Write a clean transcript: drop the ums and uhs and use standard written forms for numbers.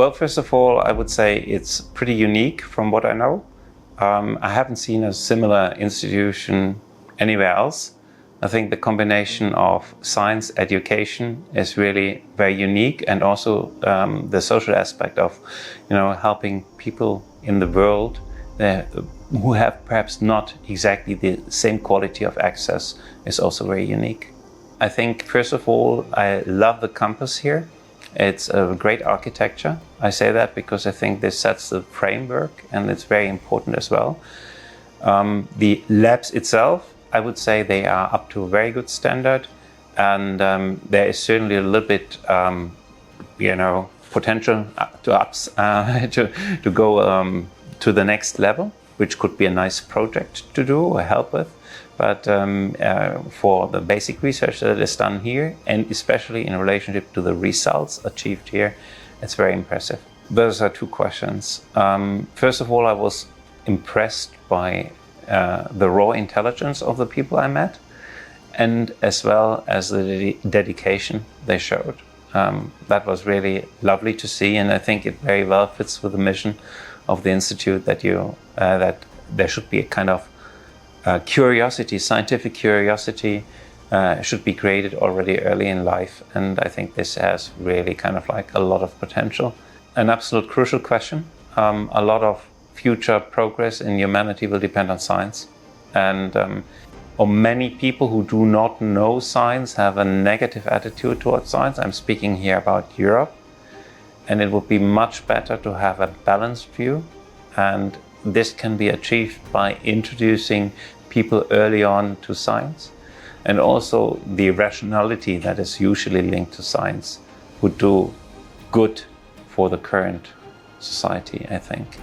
Well, first of all, I would say it's pretty unique from what I know. I haven't seen a similar institution anywhere else. I think the combination of science education is really very unique, and also the social aspect of, helping people in the world who have perhaps not exactly the same quality of access is also very unique. I think, first of all, I love the campus here. It's a great architecture. I say that because I think this sets the framework, and it's very important as well. The labs itself, I would say they are up to a very good standard, and there is certainly a little bit, potential to go to the next level, which could be a nice project to do or help with. But for the basic research that is done here, and especially in relationship to the results achieved here, it's very impressive. Those are two questions. First of all, I was impressed by the raw intelligence of the people I met, and as well as the dedication they showed. That was really lovely to see, and I think it very well fits with the mission of the Institute that there should be a kind of curiosity, scientific curiosity should be created already early in life, and I think this has really kind of like a lot of potential. An absolute crucial question. A lot of future progress in humanity will depend on science, and many people who do not know science have a negative attitude towards science. I'm speaking here about Europe, and it would be much better to have a balanced view, and this can be achieved by introducing people early on to science, and also the rationality that is usually linked to science would do good for the current society, I think.